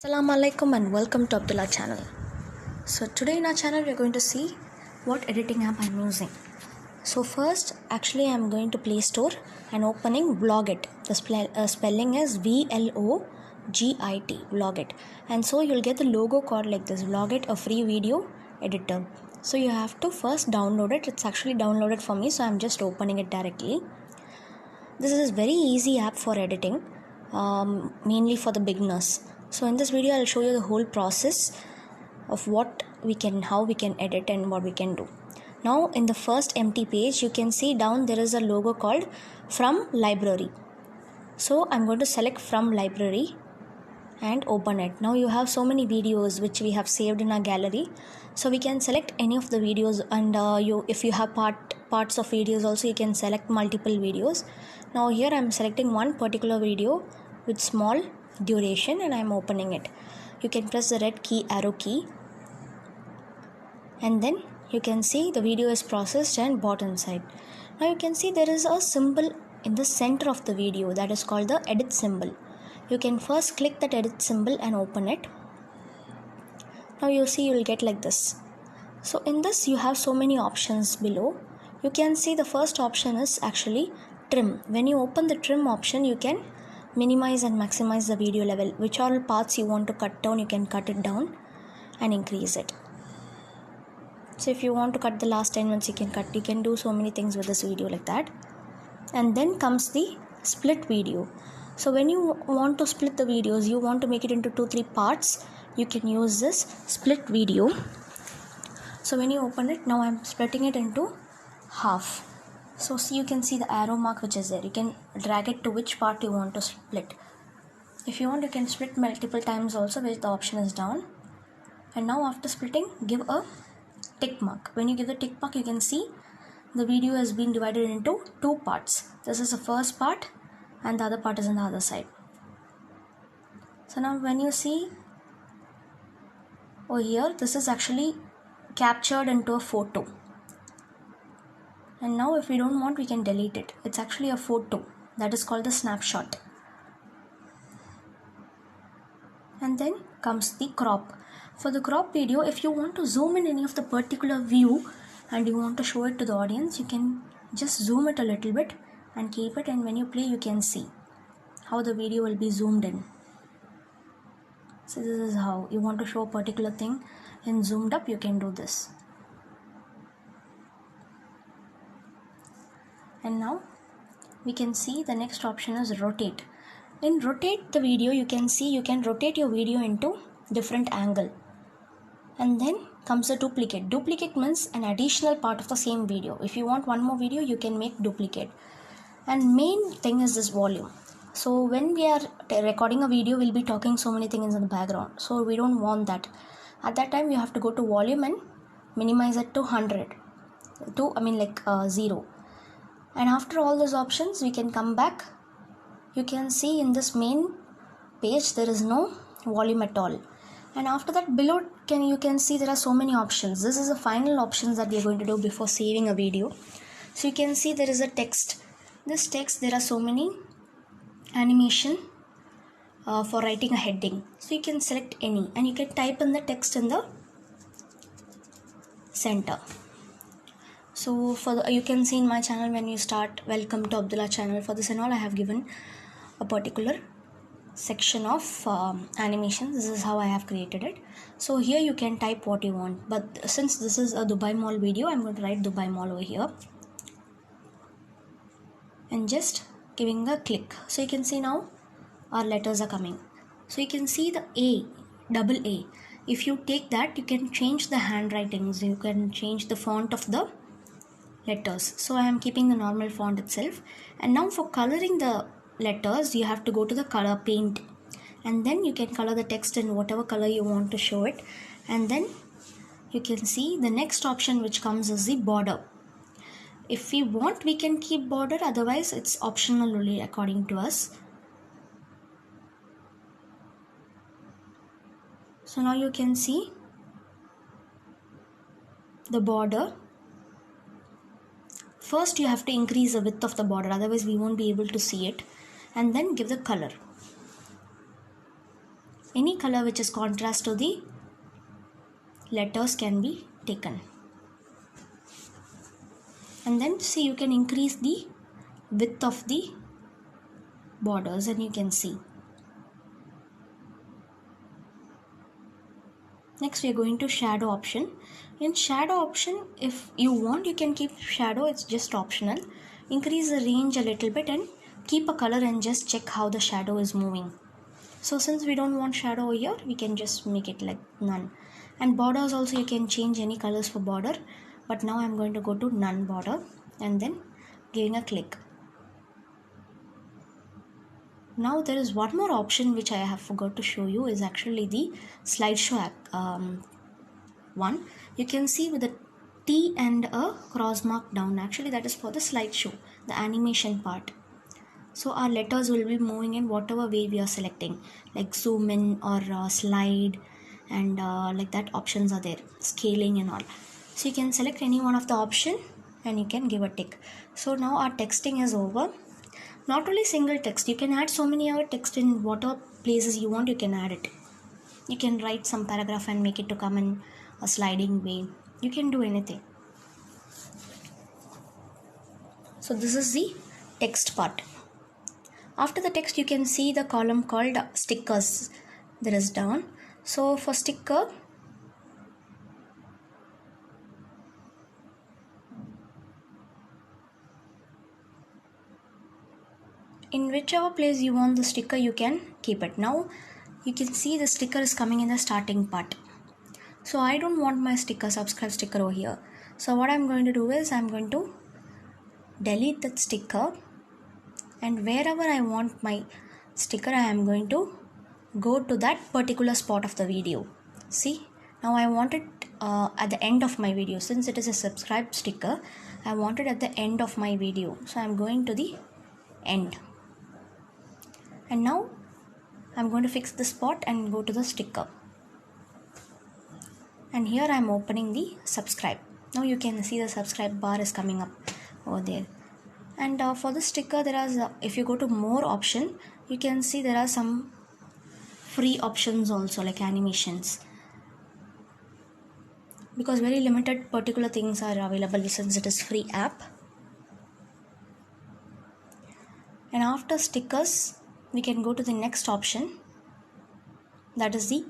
Assalamu alaikum and welcome to Abdullah channel. So today in our channel we are going to see what editing app I'm using. So first actually I'm going to Play Store and opening Vlogit. The spelling is VLOGIT, Vlogit. And so you'll get the logo called like this, Vlogit, a free video editor. So you have to first download it. It's actually downloaded for me, so I'm just opening it directly. This is a very easy app for editing, mainly for the beginners. So in this video I'll show you the whole process of how we can edit and what we can do. Now in the first empty page you can see down there is a logo called From Library. So I'm going to select From Library and open it. Now you have so many videos which we have saved in our gallery, so we can select any of the videos, and if you have parts of videos also, you can select multiple videos. Now here I'm selecting one particular video with small duration and I'm opening it. You can press the red arrow key, and then you can see the video is processed and bought inside. Now you can see there is a symbol in the center of the video that is called the edit symbol. You can first click that edit symbol and open it. Now you see you will get like this. So in this you have so many options below. You can see the first option is actually trim. When you open the trim option, you can minimize and maximize the video level. Which all parts you want to cut down, you can cut it down and increase it. So if you want to cut the last 10 minutes, you can do so many things with this video like that. And then comes the split video. So when you want to split the videos, you want to make it into 2-3 parts, you can use this split video. So when you open it, now I'm splitting it into half. So see, you can see the arrow mark which is there. You can drag it to which part you want to split. If you want, you can split multiple times also, which the option is down. And now after splitting, give a tick mark. When you give the tick mark, you can see the video has been divided into 2 parts. This is the first part and the other part is on the other side. So now when you see over here, this is actually captured into a photo. And now if we don't want, we can delete it. It's actually a photo that is called the snapshot. And then comes the crop. For the crop video, if you want to zoom in any of the particular view and you want to show it to the audience, you can just zoom it a little bit and keep it, and when you play you can see how the video will be zoomed in. So this is how you want to show a particular thing in zoomed up, you can do this. And now we can see the next option is rotate. In rotate the video, you can see you can rotate your video into different angle. And then comes the duplicate. Duplicate means an additional part of the same video. If you want one more video, you can make duplicate. And main thing is this volume. So when we are recording a video, we'll be talking so many things in the background. So we don't want that. At that time, you have to go to volume and minimize it to 100. 0. And after all those options, we can come back. You can see in this main page, there is no volume at all. And after that, below you can see there are so many options. This is the final options that we are going to do before saving a video. So you can see there is a text. This text, there are so many animation for writing a heading. So you can select any and you can type in the text in the center. So you can see in my channel when you start, welcome to Abdullah channel. For this and all, I have given a particular section of animation. This is how I have created it. So here you can type what you want, but since this is a Dubai Mall video, I'm going to write Dubai Mall over here and just giving a click. So you can see now our letters are coming. So you can see the double A. If you take that, you can change the handwritings, you can change the font of the letters. So I am keeping the normal font itself. And now for coloring the letters, you have to go to the color paint, and then you can color the text in whatever color you want to show it. And then you can see the next option which comes is the border. If we want, we can keep border, otherwise it's optional only according to us. So now you can see the border. First you have to increase the width of the border, otherwise we won't be able to see it. And then give the color. Any color which is contrast to the letters can be taken. And then see, you can increase the width of the borders and you can see. Next we are going to shadow option. In shadow option, if you want, you can keep shadow, it's just optional. Increase the range a little bit and keep a color and just check how the shadow is moving. So since we don't want shadow here, we can just make it like none. And borders also, you can change any colors for border, but now I'm going to go to none border and then giving a click. Now there is one more option which I have forgot to show you, is actually the slideshow one. You can see with a T and a cross mark down, actually that is for the slideshow, the animation part. So our letters will be moving in whatever way we are selecting, like zoom in or slide, and like that options are there, scaling and all. So you can select any one of the option and you can give a tick. So now our texting is over. Not only single text, you can add so many other text in whatever places you want, you can add it. You can write some paragraph and make it to come in a sliding way. You can do anything. So this is the text part. After the text, you can see the column called stickers. There is down. So for sticker, in whichever place you want the sticker, you can keep it. Now you can see the sticker is coming in the starting part. So I don't want my sticker, subscribe sticker over here. So what I'm going to do is I'm going to delete that sticker, and wherever I want my sticker, I am going to go to that particular spot of the video. See, now I want it at the end of my video. Since it is a subscribe sticker, I want it at the end of my video. So I'm going to the end. And now I'm going to fix the spot and go to the sticker. And here I'm opening the subscribe. Now you can see the subscribe bar is coming up over there. And for the sticker, there are, if you go to more option, you can see there are some free options also, like animations, because very limited particular things are available since it is free app. And after stickers, we can go to the next option, that is the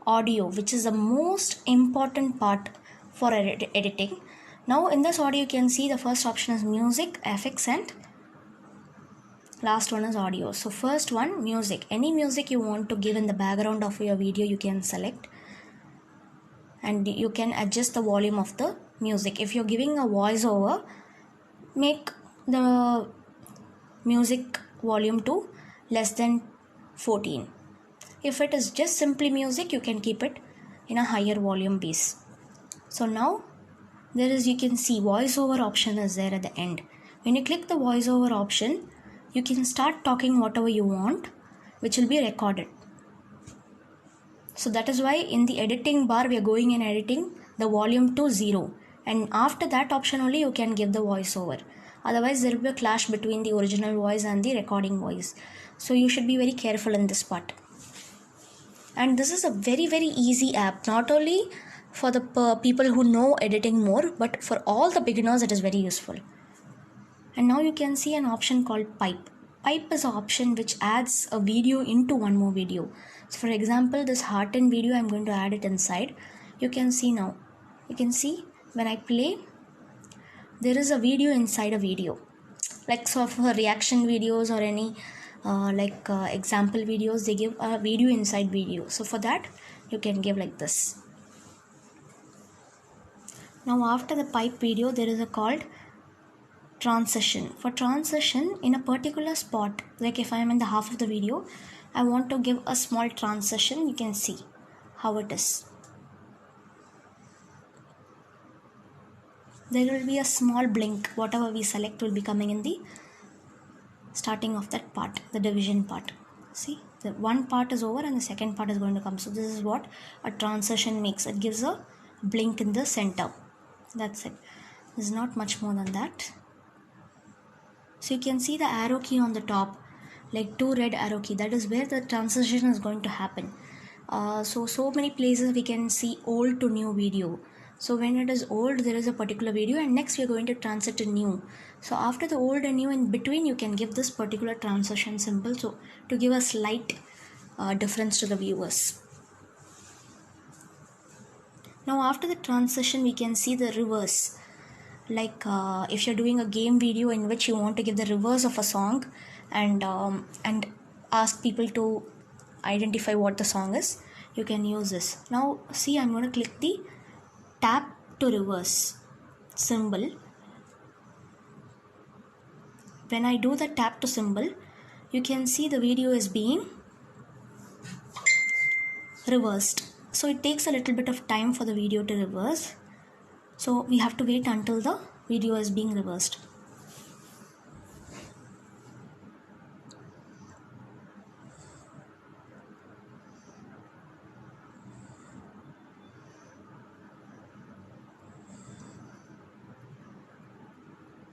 audio, which is the most important part for editing. Now in this audio, you can see the first option is music, effects, and last one is audio. So first one, music. Any music you want to give in the background of your video, you can select, and you can adjust the volume of the music. If you're giving a voiceover, make the music volume to less than 14. If it is just simply music, you can keep it in a higher volume base. So now there is, you can see voiceover option is there at the end. When you click the voiceover option, you can start talking whatever you want, which will be recorded. So that is why in the editing bar, we are going and editing the volume to 0. And after that option only, you can give the voiceover. Otherwise, there will be a clash between the original voice and the recording voice. So you should be very careful in this part. And this is a very, very easy app. Not only for the people who know editing more, but for all the beginners, it is very useful. And now you can see an option called pipe. Pipe is an option which adds a video into one more video. So for example, this hearten video, I'm going to add it inside. You can see now. You can see when I play, there is a video inside a video. Like so for reaction videos or any example videos, they give a video inside video. So for that, you can give like this. Now after the pipe video, there is a called transition. For transition, in a particular spot, like if I am in the half of the video, I want to give a small transition. You can see how it is. There will be a small blink. Whatever we select will be coming in the starting of that part, the division part. See, the one part is over and the second part is going to come. So this is what a transition makes. It gives a blink in the center. That's it. There's not much more than that. So you can see the arrow key on the top. like 2 red arrow key, that is where the transition is going to happen. So many places we can see old to new video. So when it is old, there is a particular video, and next we are going to transit to new. So after the old and new, in between you can give this particular transition symbol, so to give a slight difference to the viewers. Now after the transition, we can see the reverse. Like if you're doing a game video in which you want to give the reverse of a song, and ask people to identify what the song is, you can use this. Now see, I'm going to click the tap to reverse symbol. When I do the tap to symbol, you can see the video is being reversed. So it takes a little bit of time for the video to reverse, so we have to wait until the video is being reversed.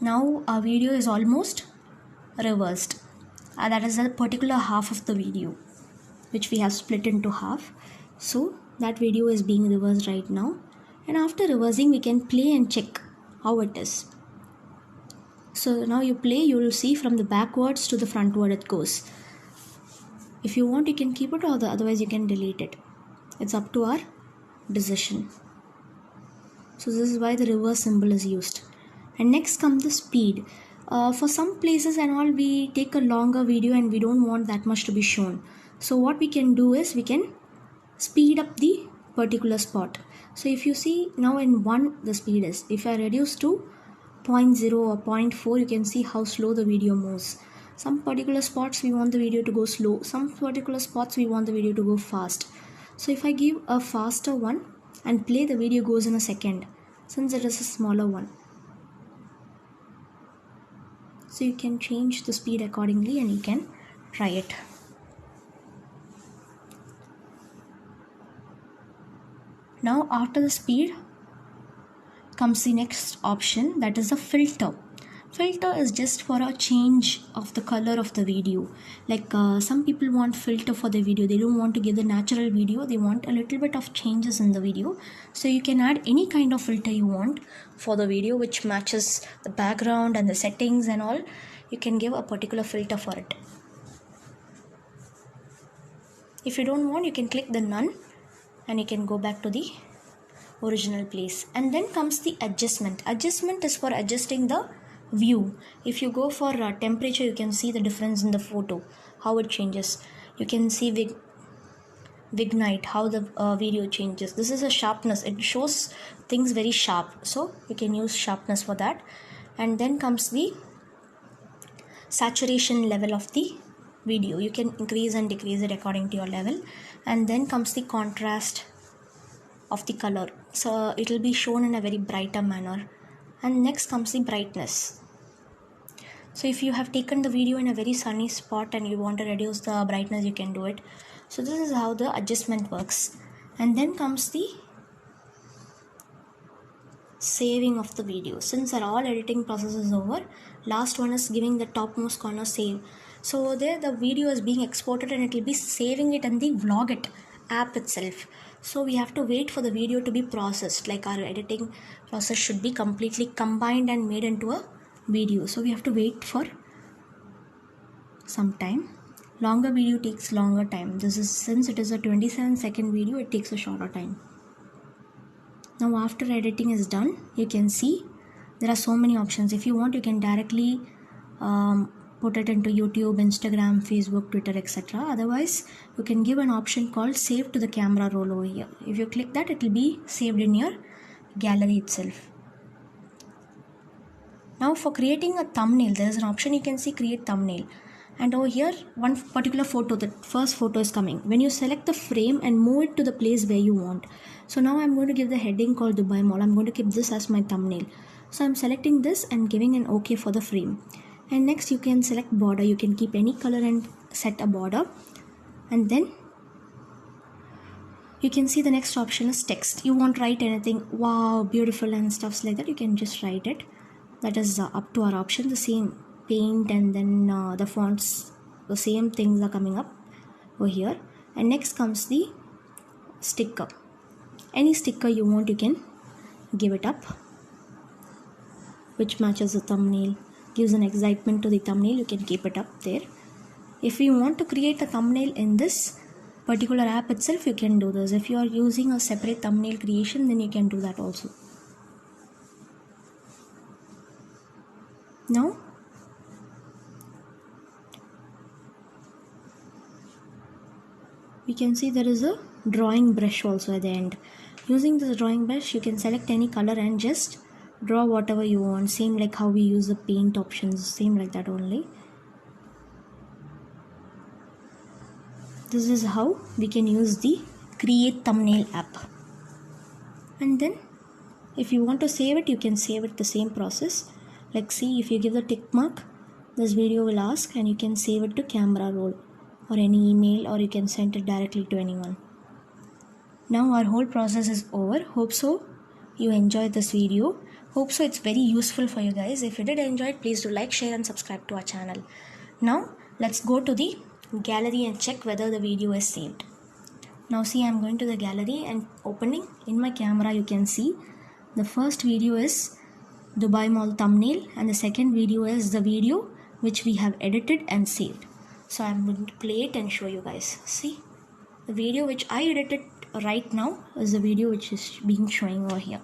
Now our video is almost reversed. That is a particular half of the video which we have split into half. So that video is being reversed right now, and after reversing we can play and check how it is. So now you play, you will see from the backwards to the frontward it goes. If you want, you can keep it, or otherwise you can delete it. It's up to our decision. So this is why the reverse symbol is used. And next comes the speed. For some places and all, we take a longer video and we don't want that much to be shown. So what we can do is we can speed up the particular spot. So if you see now in 1 the speed is, if I reduce to 0.0 or 0.4, you can see how slow the video moves. Some particular spots we want the video to go slow, some particular spots we want the video to go fast. So if I give a faster one and play, the video goes in a second, since it is a smaller one. So you can change the speed accordingly and you can try it. Now after the speed comes the next option, that is the filter. Filter is just for a change of the color of the video. Like some people want filter for the video, they don't want to give the natural video, they want a little bit of changes in the video. So you can add any kind of filter you want for the video which matches the background and the settings and all. You can give a particular filter for it. If you don't want, you can click the none and you can go back to the original place. And then comes the adjustment. Adjustment is for adjusting the view. If you go for temperature, you can see the difference in the photo, how it changes. You can see Vignite, how the video changes. This is a sharpness, it shows things very sharp, so you can use sharpness for that. And then comes the saturation level of the video. You can increase and decrease it according to your level. And then comes the contrast of the color, so it will be shown in a very brighter manner. And next comes the brightness. So if you have taken the video in a very sunny spot and you want to reduce the brightness, you can do it. So this is how the adjustment works. And then comes the saving of the video. Since our all editing process is over, last one is giving the topmost corner save. So there the video is being exported and it will be saving it in the Vlogit app itself. So we have to wait for the video to be processed, like our editing process should be completely combined and made into a video. So we have to wait for some time. Longer video takes longer time. This is, since it is a 27-second video, it takes a shorter time. Now after editing is done, you can see there are so many options. If you want, you can directly put it into YouTube, Instagram, Facebook, Twitter, etc. Otherwise, you can give an option called save to the camera roll over here. If you click that, it will be saved in your gallery itself. Now for creating a thumbnail, there is an option you can see, create thumbnail. And over here, one particular photo, the first photo is coming. When you select the frame and move it to the place where you want. So now I'm going to give the heading called Dubai Mall. I'm going to keep this as my thumbnail. So I'm selecting this and giving an OK for the frame. And next you can select border. You can keep any color and set a border. And then you can see the next option is text. You won't write anything, wow, beautiful and stuffs like that. You can just write it. That is up to our option. The same paint and then the fonts the same things are coming up over here. And next comes the sticker. Any sticker you want, you can give it up, which matches the thumbnail, gives an excitement to the thumbnail. You can keep it up there. If you want to create a thumbnail in this particular app itself, you can do this. If you are using a separate thumbnail creation, then you can do that also. Now we can see there is a drawing brush also at the end. Using this drawing brush, you can select any color and just draw whatever you want. Same like how we use the paint options, same like that only. This is how we can use the create thumbnail app. And then if you want to save it, you can save it the same process. Like see, if you give the tick mark, this video will ask, and you can save it to camera roll or any email, or you can send it directly to anyone. Now our whole process is over. Hope so you enjoyed this video. Hope so it's very useful for you guys. If you did enjoy it, please do like, share and subscribe to our channel. Now let's go to the gallery and check whether the video is saved. Now see, I'm going to the gallery and opening. In my camera you can see the first video is Dubai Mall thumbnail, and the second video is the video which we have edited and saved. So I'm going to play it and show you guys. See, the video which I edited right now is the video which is being showing over here.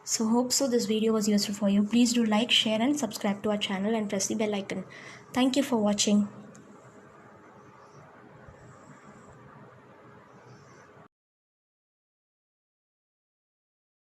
So hope so this video was useful for you. Please do like, share and subscribe to our channel and press the bell icon. Thank you for watching.